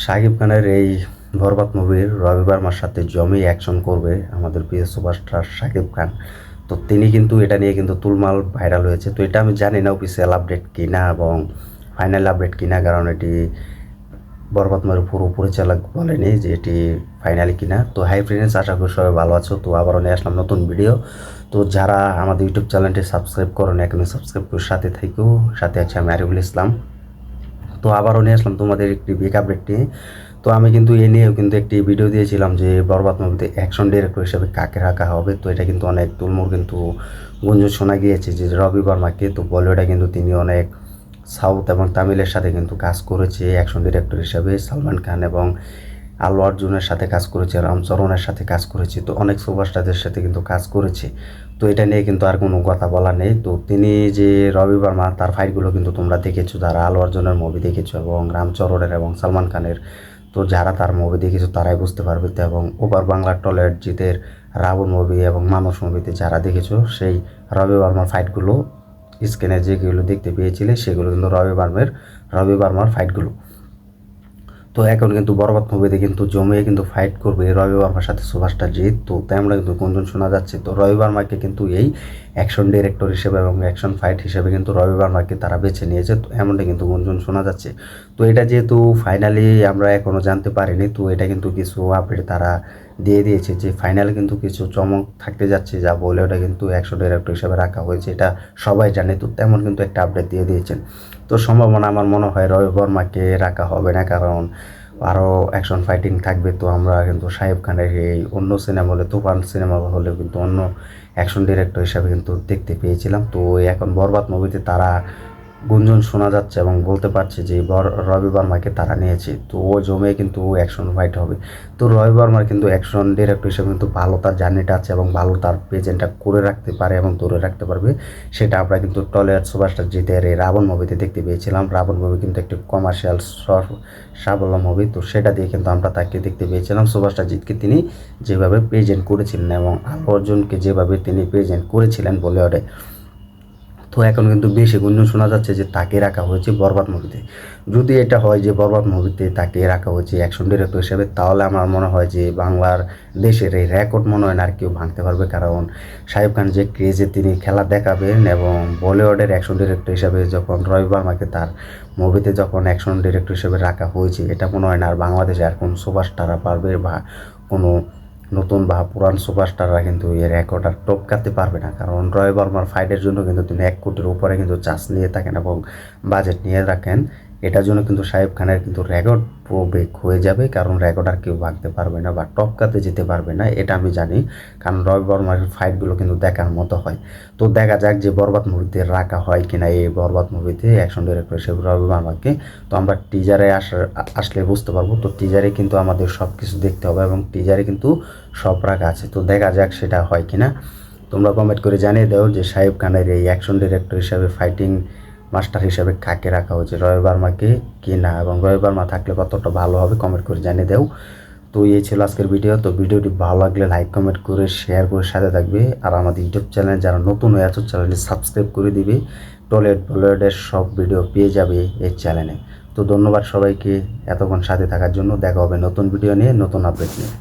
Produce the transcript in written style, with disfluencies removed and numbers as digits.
শাকিব খানের এই বরবাদ মুভির রবিবার মার সাথে জমি অ্যাকশন করবে আমাদের প্রিয় সুপারস্টার শাকিব খান। তো তিনি কিন্তু এটা নিয়ে কিন্তু তুলমাল ভাইরাল হয়েছে। তো এটা আমি জানি না অফিসিয়াল আপডেট কিনা এবং ফাইনাল আপডেট কিনা, কারণ এটি বরবাদ মুভির পুরো পরিচালক বলেনি যে এটি ফাইনালি কিনা। তো হাই ফ্রেন্ডস, আশা করি সবাই ভালো আছো। তো আবারও নিয়ে আসলাম নতুন ভিডিও। তো যারা আমাদের ইউটিউব চ্যানেলটি সাবস্ক্রাইব করেন এখনই সাবস্ক্রাইব করে সাথে থাকো। সাথে আছে আমি আরিফুল ইসলাম। তো আবারও নিয়ে আসলাম তোমাদের একটি বিগ আপডেটটি। তো আমি কিন্তু এ নিয়েও কিন্তু একটি ভিডিও দিয়েছিলাম যে বরবাদ মুভিতে অ্যাকশন ডিরেক্টর হিসেবে কাকে রাখা হবে। তো এটা কিন্তু অনেক তুলমুল কিন্তু গুঞ্জন শোনা গিয়েছে যে রবি বর্মাকে। তো বলিউডে কিন্তু তিনি অনেক সাউথ এবং তামিলের সাথে কিন্তু কাজ করেছে অ্যাকশন ডিরেক্টর হিসেবে। সালমান খান এবং আল্লু অর্জুনের সাথে কাজ করেছে, রামচরণের সাথে কাজ করেছে, তো অনেক সুপারস্টারদের সাথে কিন্তু কাজ করেছে। তো এটা নিয়ে কিন্তু আর কোনো কথা বলা নেই। তো তিনি যে রবি বর্মা, তার ফাইটগুলো কিন্তু তোমরা দেখেছো, যারা আল্লু অর্জুনের মুভি দেখেছো এবং রামচরণের এবং সালমান খানের। তো যারা তার মুভি দেখেছো তারাই বুঝতে পারবে। তো এবং ওপার বাংলার টলিউড জিতের রাবণ মুভি এবং মানুষ মুভিতে যারা দেখেছো, সেই রবি বর্মার ফাইটগুলো স্ক্রিনে যেগুলো দেখতে পেয়েছিলে সেগুলো কিন্তু রবি বর্মার ফাইটগুলো। তো এখন কিন্তু বরবাদ মুভিতে কিন্তু জমিয়ে কিন্তু ফাইট করবে রবি বর্মার সাথে সুভাষটা জিৎ। তো তেমন কিন্তু গুঞ্জন শোনা যাচ্ছে। তো রবি বর্মাকে কিন্তু এই অ্যাকশন ডিরেক্টর হিসেবে এবং অ্যাকশন ফাইট হিসেবে কিন্তু রবি বর্মাকে তারা বেছে নিয়েছে। তো এমনটা কিন্তু গুঞ্জন শোনা যাচ্ছে। তো এটা যেহেতু ফাইনালি আমরা এখনও জানতে পারিনি, তো এটা কিন্তু কিছু আপডেট তারা দিয়ে দিয়েছে যে ফাইনালে কিন্তু কিছু চমক থাকতে যাচ্ছে, যা বলে ওটা কিন্তু অ্যাকশন ডিরেক্টর হিসেবে রাখা হয়েছে, এটা সবাই জানে। তো তেমন কিন্তু একটা আপডেট দিয়ে দিয়েছেন। তো সম্ভাবনা আমার মনে হয় রবি বর্মাকে রাখা হবে না, কারণ আরও অ্যাকশন ফাইটিং থাকবে। তো আমরা কিন্তু শাকিব খানের এই অন্য সিনেমা হলে, তুফান সিনেমা হলেও কিন্তু অন্য অ্যাকশন ডিরেক্টর হিসাবে কিন্তু দেখতে পেয়েছিলাম। তো এখন বরবাদ মুভিতে তারা গুঞ্জন শোনা যাচ্ছে এবং বলতে পারছে যে রবি বর্মাকে তারা নিয়েছে। তো ও জমে কিন্তু অ্যাকশন ফাইট হবে। তো রবি বর্মার কিন্তু অ্যাকশন ডিরেক্টর হিসেবে কিন্তু ভালো তার জার্নিটা আছে এবং ভালো তার প্রেজেন্টটা করে রাখতে পারে এবং ধরে রাখতে পারবে। সেটা আমরা কিন্তু টলিউড সুপারস্টার জিতের এই রাবণ মুভিতে দেখতে পেয়েছিলাম। রাবণ মুভি কিন্তু একটি কমার্শিয়াল সাফল্য মুভি। তো সেটা দিয়ে কিন্তু আমরা তাকে দেখতে পেয়েছিলাম, সুপারস্টার জিতকে তিনি যেভাবে প্রেজেন্ট করেছিলেন এবং আল্লু অর্জুনকে যেভাবে তিনি প্রেজেন্ট করেছিলেন বলিউডে। তো এখন কিন্তু বেশি গুঞ্জন শোনা যাচ্ছে যে তাকে রাখা হয়েছে বরবাদ মুভিতে। যদি এটা হয় যে বরবাদ মুভিতে তাকে রাখা হয়েছে অ্যাকশন ডিরেক্টর হিসেবে, তাহলে আমার মনে হয় যে বাংলার দেশের এই রেকর্ড মনে হয় না আর কেউ ভাঙতে পারবে। কারণ শাকিব খান যে ক্রেজে তিনি খেলা দেখাবেন এবং বলিউডের অ্যাকশন ডিরেক্টর হিসেবে যখন রবি বর্মাকে তার মুভিতে যখন অ্যাকশন ডিরেক্টর হিসেবে রাখা হয়েছে, এটা মনে হয় না আর বাংলাদেশে আর কোনো সুপারস্টাররা পারবে বা কোনো নতুন বা পুরান সুপারস্টাররা কিন্তু এই রেকর্ড আর টপকাতে পারবে না। কারণ রবি বর্মার ফাইটের জন্য কিন্তু তিনি 1 কোটির উপরে কিন্তু চার্জ নিয়ে থাকেন এবং বাজেট নিয়ে রাখেন। এটার জন্য কিন্তু শাকিব খানের কিন্তু রেকর্ড পুরো ব্রেক হয়ে যাবে, কারণ রেকর্ড আর কেউ ভাঙতে পারবে না বা টপকাতে যেতে পারবে না, এটা আমি জানি। কারণ রবি বর্মার ফাইটগুলো কিন্তু দেখার মতো হয়। তো দেখা যাক যে বরবাদ মুভিতে রাখা হয় কিনা এই বরবাদ মুভিতে অ্যাকশন ডিরেক্টর হিসেবে রবি বর্মাকে। তো আমরা টিজারে আসলে বুঝতে পারবো। তো টিজারে কিন্তু আমাদের সব কিছু দেখতে হবে এবং টিজারে কিন্তু সব রাখা আছে। তো দেখা যাক সেটা হয় কিনা। তোমরা কমেন্ট করে জানিয়ে দাও যে শাকিব খানের এই অ্যাকশন ডিরেক্টর হিসেবে, ফাইটিং মাস্টার হিসেবে কাকে রাখা হয়েছে, রবি বর্মাকে কি না, এবং রবি বর্মা থাকলে কতটা ভালো হবে কমেন্ট করে জানিয়ে দাও। তো এই ছিল আজকের ভিডিও। তো ভিডিওটি ভালো লাগলে লাইক কমেন্ট করে শেয়ার করে সাথে থাকবে। আর আমাদের ইউটিউব চ্যানেল যারা নতুন হয়ে আছো চ্যানেলটি সাবস্ক্রাইব করে দিবে। টলিউড বলিউডের সব ভিডিও পেয়ে যাবে এই চ্যানেলে। তো ধন্যবাদ সবাইকে এতক্ষণ সাথে থাকার জন্য। দেখা হবে নতুন ভিডিও নিয়ে, নতুন আপডেট নিয়ে।